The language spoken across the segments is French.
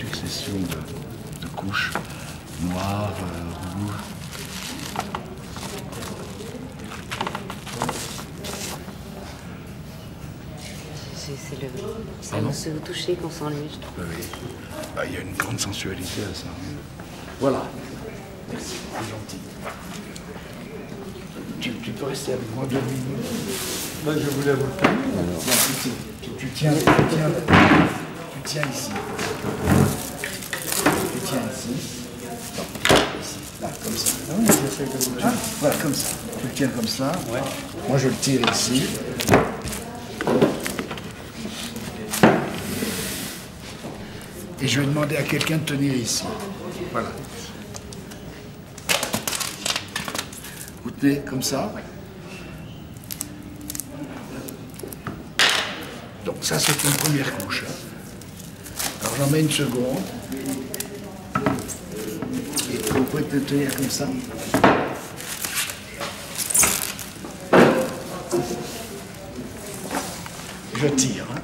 succession de couches noires, rouges. C'est au toucher qu'on s'ennuie, je trouve. Oui. Bah, il y a une grande sensualité à ça. Voilà. Merci, c'est gentil. Tu peux rester avec moi 2 minutes. Là, je voulais vous le prendre. Tu tiens ici. Tu tiens ici. Non, ici. Là, comme ça. Ah oui, j'essaie de vous le Ah, voilà, comme ça. Tu le tiens comme ça. Ouais. Moi, je le tire ici. Et je vais demander à quelqu'un de tenir ici. Voilà. Vous tenez comme ça. Donc ça, c'est une première couche. Alors j'en mets une seconde. Et vous pouvez le tenir comme ça. Je tire. Hein.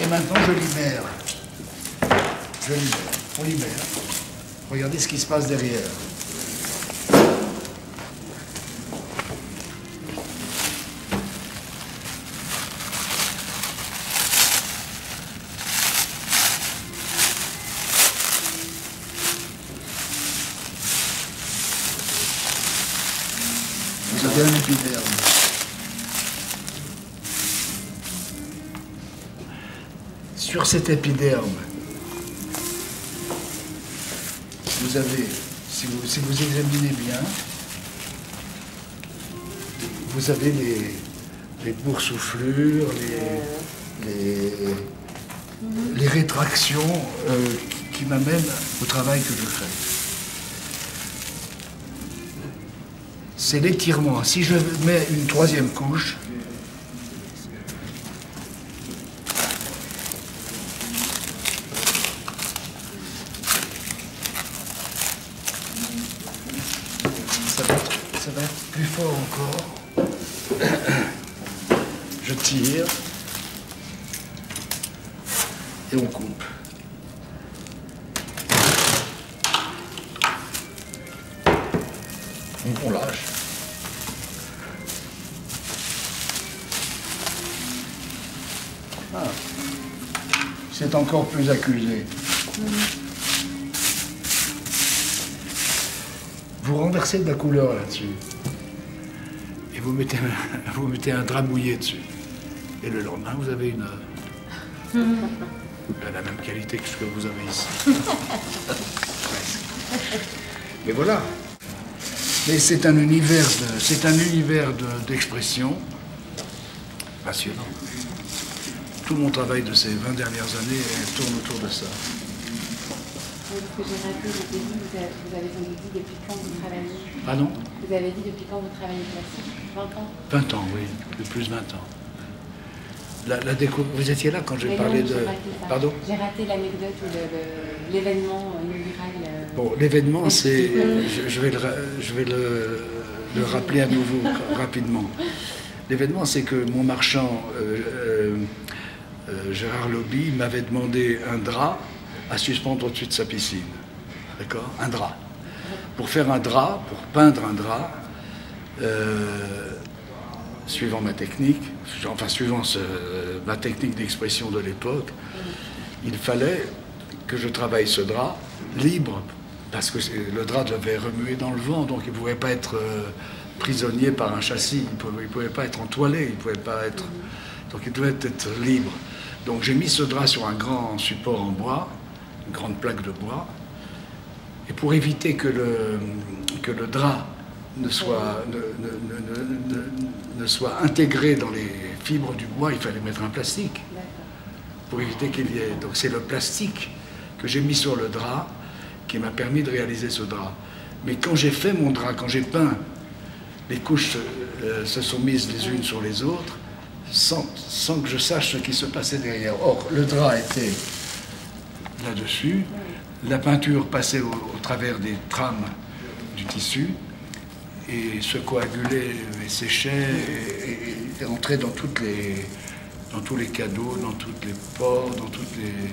Et maintenant, je libère. On libère. Regardez ce qui se passe derrière. Vous avez un épiderme. Sur cet épiderme, vous avez, si vous examinez bien, vous avez les boursouflures, les rétractions qui m'amènent au travail que je fais. C'est l'étirement. Si je mets une 3e couche, ça va être plus fort encore. Je tire et on coupe. On lâche. Ah. C'est encore plus accusé. Vous renversez de la couleur là-dessus. Et vous mettez un drap mouillé dessus. Et le lendemain, vous avez une œuvre. Elle a la même qualité que ce que vous avez ici. Mais voilà. Mais c'est un univers d'expression passionnant. Tout mon travail de ces 20 dernières années tourne autour de ça. Ce que j'ai raté au début, vous avez dit depuis quand vous travaillez? Pardon? Vous avez dit depuis quand vous travaillez classique? 20 ans? 20 ans, oui, depuis plus de 20 ans. Vous étiez là quand j'ai parlé de... Pardon? J'ai raté l'anecdote ou l'événement inaugural. Bon, l'événement, c'est... Je vais le rappeler à nouveau rapidement. L'événement, c'est que mon marchand, Gérard Lobby, m'avait demandé un drap à suspendre au-dessus de sa piscine. D'accord? Un drap. Pour faire un drap, pour peindre un drap, suivant ma technique, enfin suivant ma technique d'expression de l'époque, il fallait que je travaille ce drap libre, parce que le drap devait remuer dans le vent, donc il ne pouvait pas être prisonnier par un châssis, il ne pouvait pas être entoilé, il ne pouvait pas être... Donc il devait être libre. Donc j'ai mis ce drap sur un grand support en bois, une grande plaque de bois, et pour éviter que le drap ne soit intégré dans les fibres du bois, il fallait mettre un plastique. Pour éviter qu'il y ait... Donc c'est le plastique que j'ai mis sur le drap qui m'a permis de réaliser ce drap. Mais quand j'ai fait mon drap, quand j'ai peint, les couches se sont mises les unes sur les autres, sans que je sache ce qui se passait derrière. Or, le drap était là-dessus, la peinture passait au travers des trames du tissu, et se coagulait et séchait et entrait dans tous les cadeaux, dans tous les ports, dans toutes les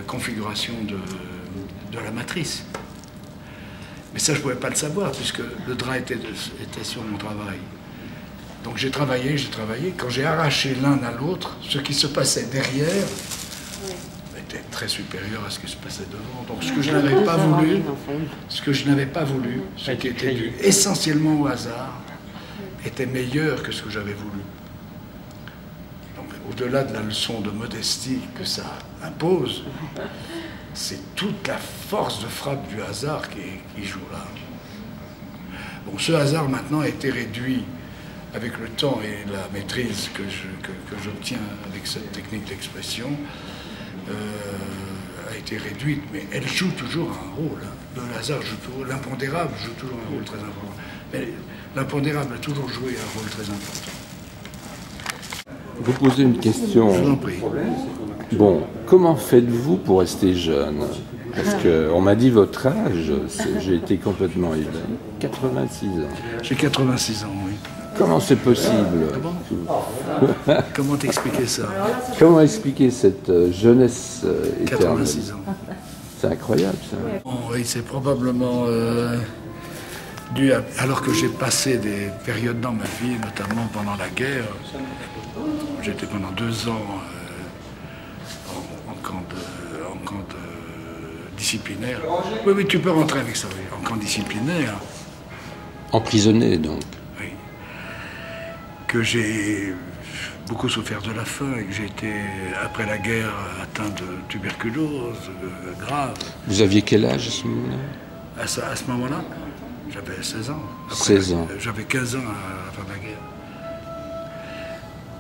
configurations de la matrice. Mais ça, je ne pouvais pas le savoir, puisque le drap était sur mon travail. Donc j'ai travaillé. Quand j'ai arraché l'un à l'autre, ce qui se passait derrière était très supérieur à ce qui se passait devant. Donc ce que je n'avais pas voulu, ce qui était dû essentiellement au hasard, était meilleur que ce que j'avais voulu. Donc au-delà de la leçon de modestie que ça impose, c'est toute la force de frappe du hasard qui joue là. Bon, ce hasard maintenant a été réduit avec le temps et la maîtrise que j'obtiens avec cette technique d'expression, a été réduite, mais elle joue toujours un rôle. Hein. Le hasard joue toujours, l'impondérable joue toujours un rôle très important. Mais l'impondérable a toujours joué un rôle très important. Vous posez une question. Je vous en prie. Bon, comment faites-vous pour rester jeune? Parce qu'on m'a dit votre âge, j'ai été complètement éveillé. 86 ans. J'ai 86 ans, oui. Comment c'est possible? Comment t'expliquer ça? Comment expliquer cette jeunesse éternelle? 86 ans. C'est incroyable, ça. Bon, oui, c'est probablement dû à... Alors que j'ai passé des périodes dans ma vie, notamment pendant la guerre. J'étais pendant 2 ans en camp de disciplinaire. Oui, tu peux rentrer avec ça, oui, en camp disciplinaire. Emprisonné, donc. Oui. Que j'ai beaucoup souffert de la faim et que j'ai été, après la guerre, atteint de tuberculose grave. Vous aviez quel âge à ce moment-là? À ce moment-là, j'avais 16 ans. Après 16 ans. J'avais 15 ans à la fin de la guerre.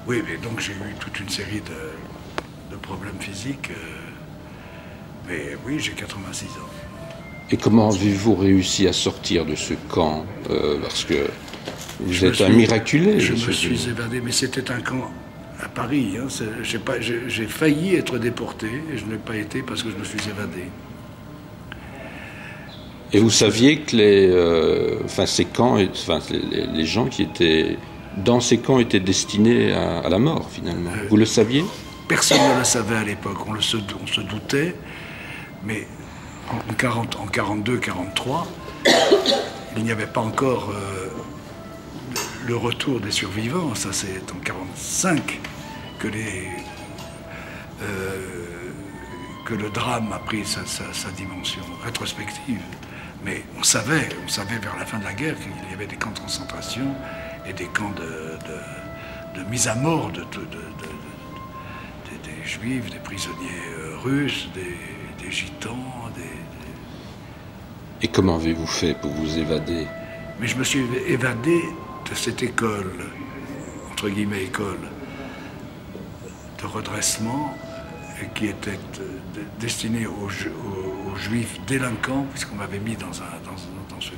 Oui, mais donc j'ai eu toute une série de problèmes physiques. Mais oui, j'ai 86 ans. Et comment avez-vous réussi à sortir de ce camp? Parce que vous êtes un miraculé. Je me suis évadé, mais c'était un camp à Paris. Hein. J'ai failli être déporté et je n'ai pas été parce que je me suis évadé. Et vous saviez que ces camps, les gens qui étaient dans ces camps étaient destinés à la mort, finalement. Vous le saviez? Personne ne le savait à l'époque. On se doutait. Mais en 42, 43, il n'y avait pas encore le retour des survivants. Ça, c'est en 45 que le drame a pris sa dimension rétrospective. Mais on savait vers la fin de la guerre qu'il y avait des camps de concentration et des camps de mise à mort des juifs, des prisonniers russes, des gitans. Et comment avez-vous fait pour vous évader? Mais je me suis évadé de cette école, entre guillemets école, de redressement, qui était destinée aux juifs délinquants, puisqu'on m'avait mis dans ce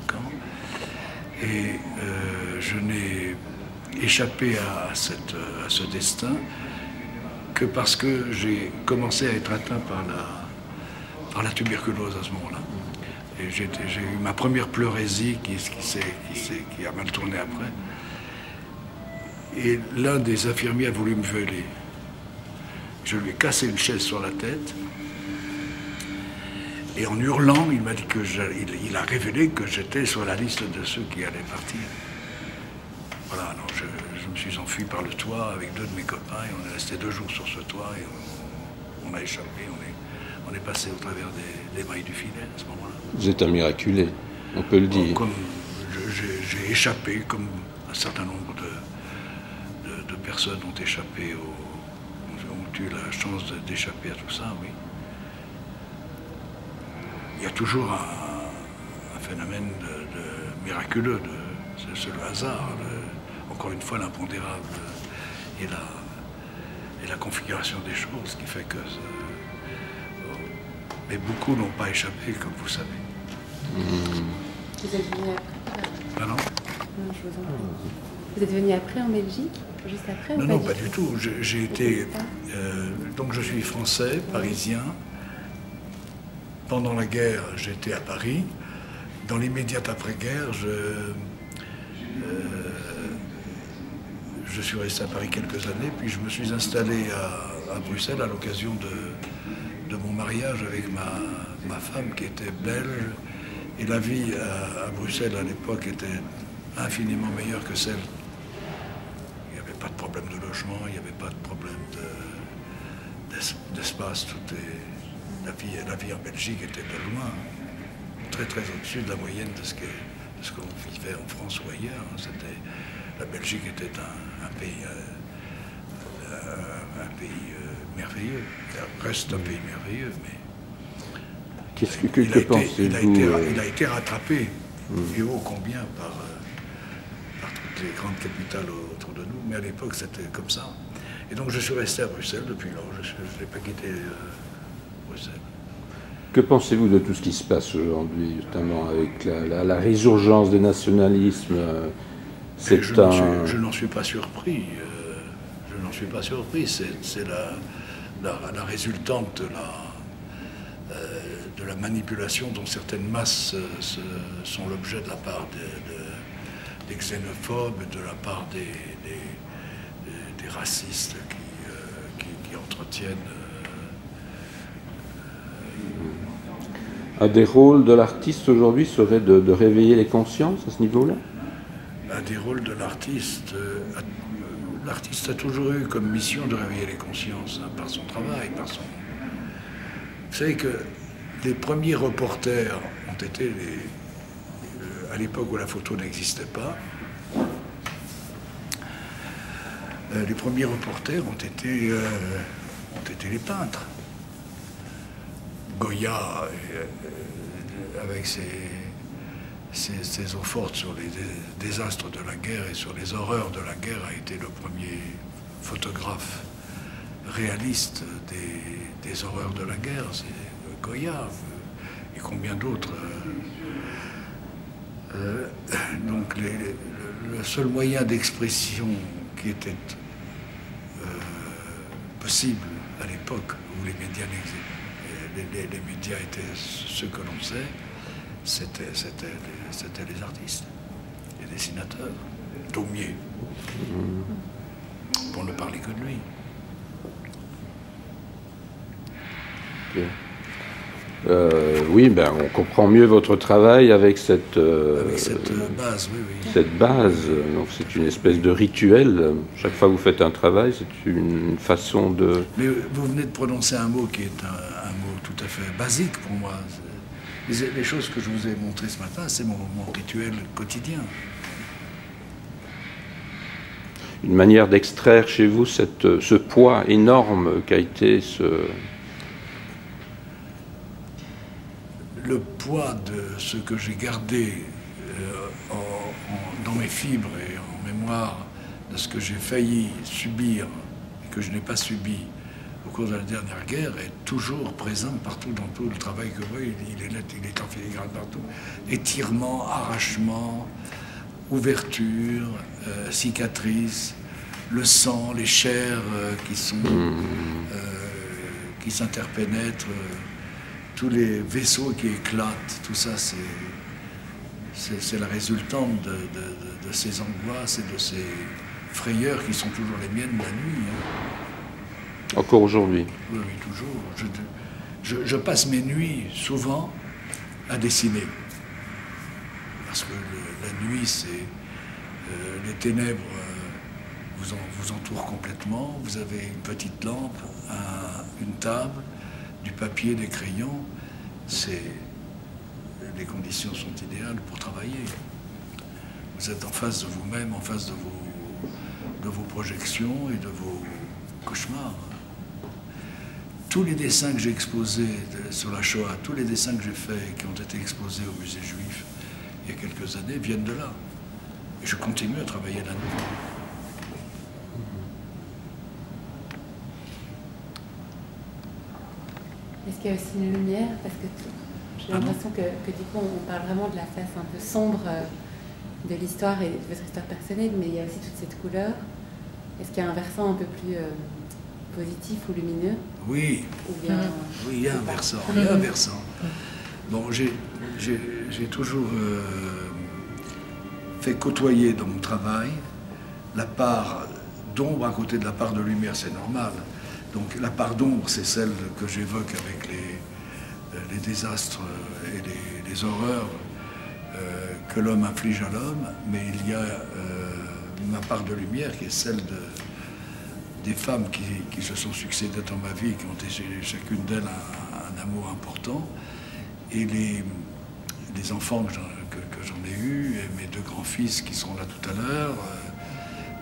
camp. Et je n'ai échappé à ce destin que parce que j'ai commencé à être atteint par la tuberculose à ce moment-là. Et j'ai eu ma première pleurésie qui a mal tourné après. Et l'un des infirmiers a voulu me violer. Je lui ai cassé une chaise sur la tête. Et en hurlant, il m'a dit il a révélé que j'étais sur la liste de ceux qui allaient partir. Voilà, alors je me suis enfui par le toit avec 2 de mes copains et on est resté 2 jours sur ce toit et on a échappé, on est passé au travers des mailles du filet à ce moment-là. Vous êtes un miraculé, on peut le dire. Comme j'ai échappé, comme un certain nombre de personnes ont échappé, ont eu la chance d'échapper à tout ça, oui. Il y a toujours un phénomène de miraculeux, c'est le hasard, encore une fois l'impondérable et la configuration des choses qui fait que... mais beaucoup n'ont pas échappé, comme vous savez. Vous êtes venu après? Pardon? Non, je vous en prie. Vous êtes venu après en Belgique? Juste après? Non, pas du tout. J'ai été... donc je suis français, parisien. Pendant la guerre, j'étais à Paris. dans l'immédiate après-guerre, je suis resté à Paris quelques années, puis je me suis installé à Bruxelles à l'occasion de mon mariage avec ma femme qui était belge. Et la vie à Bruxelles à l'époque était infiniment meilleure que celle. Il n'y avait pas de problème de logement, il n'y avait pas de problème d'espace. La vie en Belgique était de loin très très au-dessus de la moyenne de ce qu'on vivait en France ou ailleurs. La Belgique était un pays merveilleux. Elle reste un pays merveilleux, mais qu'est-ce que pensez-vous? Il a été rattrapé, et ô combien, par toutes les grandes capitales autour de nous. Mais à l'époque, c'était comme ça. Et donc je suis resté à Bruxelles depuis lors. Je n'ai pas quitté Bruxelles. Que pensez-vous de tout ce qui se passe aujourd'hui, notamment avec la résurgence des nationalismes? Je n'en suis pas surpris. Je n'en suis pas surpris. C'est la résultante de la manipulation dont certaines masses sont l'objet de la part des xénophobes, de la part des racistes qui entretiennent. Un des rôles de l'artiste aujourd'hui serait de réveiller les consciences à ce niveau-là? Un des rôles de l'artiste, l'artiste a toujours eu comme mission de réveiller les consciences, hein, par son travail, par son... Vous savez que les premiers reporters ont été, à l'époque où la photo n'existait pas, les premiers reporters ont été les peintres. Goya, avec ses eaux-fortes sur les désastres de la guerre et sur les horreurs de la guerre, a été le premier photographe réaliste des horreurs de la guerre. C'est Goya et combien d'autres. Donc le seul moyen d'expression qui était possible à l'époque où les médias étaient ce que l'on sait, c'était les artistes, les dessinateurs, Daumier, pour ne parler que de lui. Okay. Oui, ben, on comprend mieux votre travail avec cette base, oui. Cette base, donc c'est une espèce de rituel. Chaque fois que vous faites un travail, c'est une façon de... Mais vous venez de prononcer un mot qui est un mot tout à fait basique pour moi. Les choses que je vous ai montrées ce matin, c'est mon rituel quotidien. Une manière d'extraire chez vous ce poids énorme qu'a été le poids de ce que j'ai gardé dans mes fibres et en mémoire de ce que j'ai failli subir et que je n'ai pas subi au cours de la dernière guerre est toujours présent partout dans tout le travail que vous voyez. Il est net, il est en filigrane partout. Étirement, arrachement, ouverture, cicatrices, le sang, les chairs qui s'interpénètrent, tous les vaisseaux qui éclatent, tout ça c'est la résultante de ces angoisses et de ces frayeurs qui sont toujours les miennes la nuit. Hein. Encore aujourd'hui? Oui, toujours. Je passe mes nuits souvent à dessiner. Parce que la nuit, c'est les ténèbres vous entourent complètement. Vous avez une petite lampe, une table, du papier, des crayons. Les conditions sont idéales pour travailler. Vous êtes en face de vous-même, en face de vos projections et de vos cauchemars. Tous les dessins que j'ai exposés sur la Shoah, tous les dessins que j'ai faits et qui ont été exposés au musée juif il y a quelques années viennent de là. Et je continue à travailler la nuit. Est-ce qu'il y a aussi une lumière? Parce que j'ai l'impression que du coup on parle vraiment de la face un peu sombre de l'histoire et de votre histoire personnelle, mais il y a aussi toute cette couleur. Est-ce qu'il y a un versant un peu plus positif ou lumineux? Oui, Ou bien, oui, il y a un versant. Il y a un versant. Bon, j'ai toujours fait côtoyer dans mon travail la part d'ombre à côté de la part de lumière, c'est normal. Donc la part d'ombre, c'est celle que j'évoque avec les désastres et les horreurs que l'homme inflige à l'homme, mais il y a ma part de lumière qui est celle des femmes qui se sont succédées dans ma vie, qui ont été chacune d'elles un amour important, et les enfants que j'en ai eus, et mes deux grands-fils qui seront là tout à l'heure,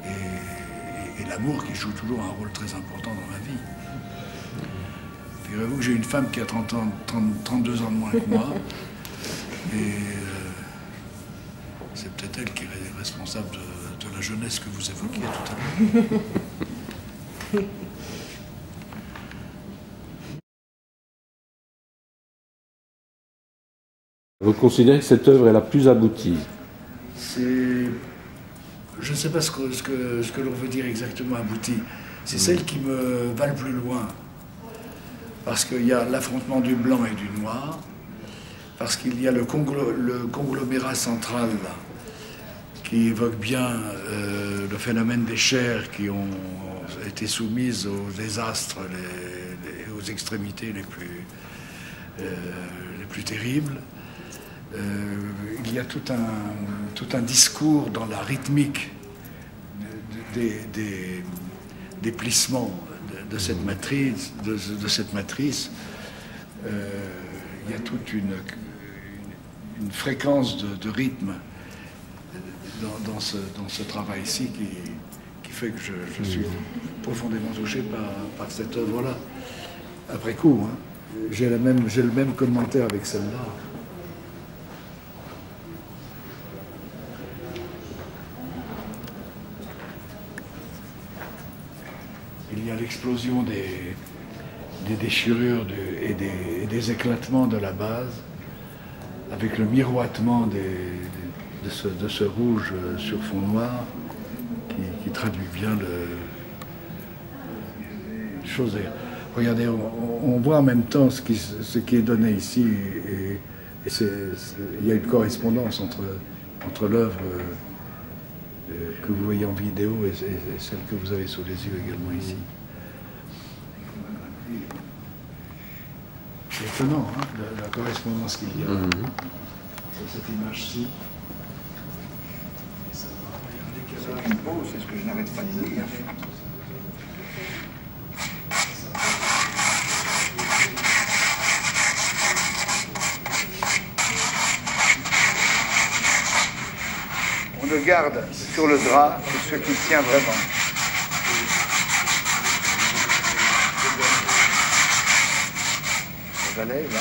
et l'amour qui joue toujours un rôle très important dans ma vie. Figurez-vous que j'ai une femme qui a 32 ans de moins que moi, et c'est peut-être elle qui est responsable de la jeunesse que vous évoquiez tout à l'heure. Vous considérez que cette œuvre est la plus aboutie? Je ne sais pas ce que l'on veut dire exactement abouti. C'est celle qui me va le plus loin. Parce qu'il y a l'affrontement du blanc et du noir, parce qu'il y a le conglomérat central qui évoque bien le phénomène des chairs qui ont été soumises aux désastres et aux extrémités les plus terribles. Il y a tout un discours dans la rythmique des plissements de cette matrice. Il y a toute une fréquence de rythme dans ce travail-ci qui fait que je suis profondément touché par cette œuvre-là. Après coup, hein, j'ai le même commentaire avec celle-là. Il y a l'explosion des déchirures et des éclatements de la base, avec le miroitement de ce rouge sur fond noir, qui traduit bien les choses. Regardez, on voit en même temps ce qui est donné ici, et il y a une correspondance entre l'œuvre que vous voyez en vidéo et celle que vous avez sous les yeux également ici. C'est étonnant, hein, la correspondance qu'il y a sur cette image-ci. C'est une pause, c'est ce que je n'arrête pas de dire. On ne garde sur le drap que ce qui tient vraiment. Le valet, là.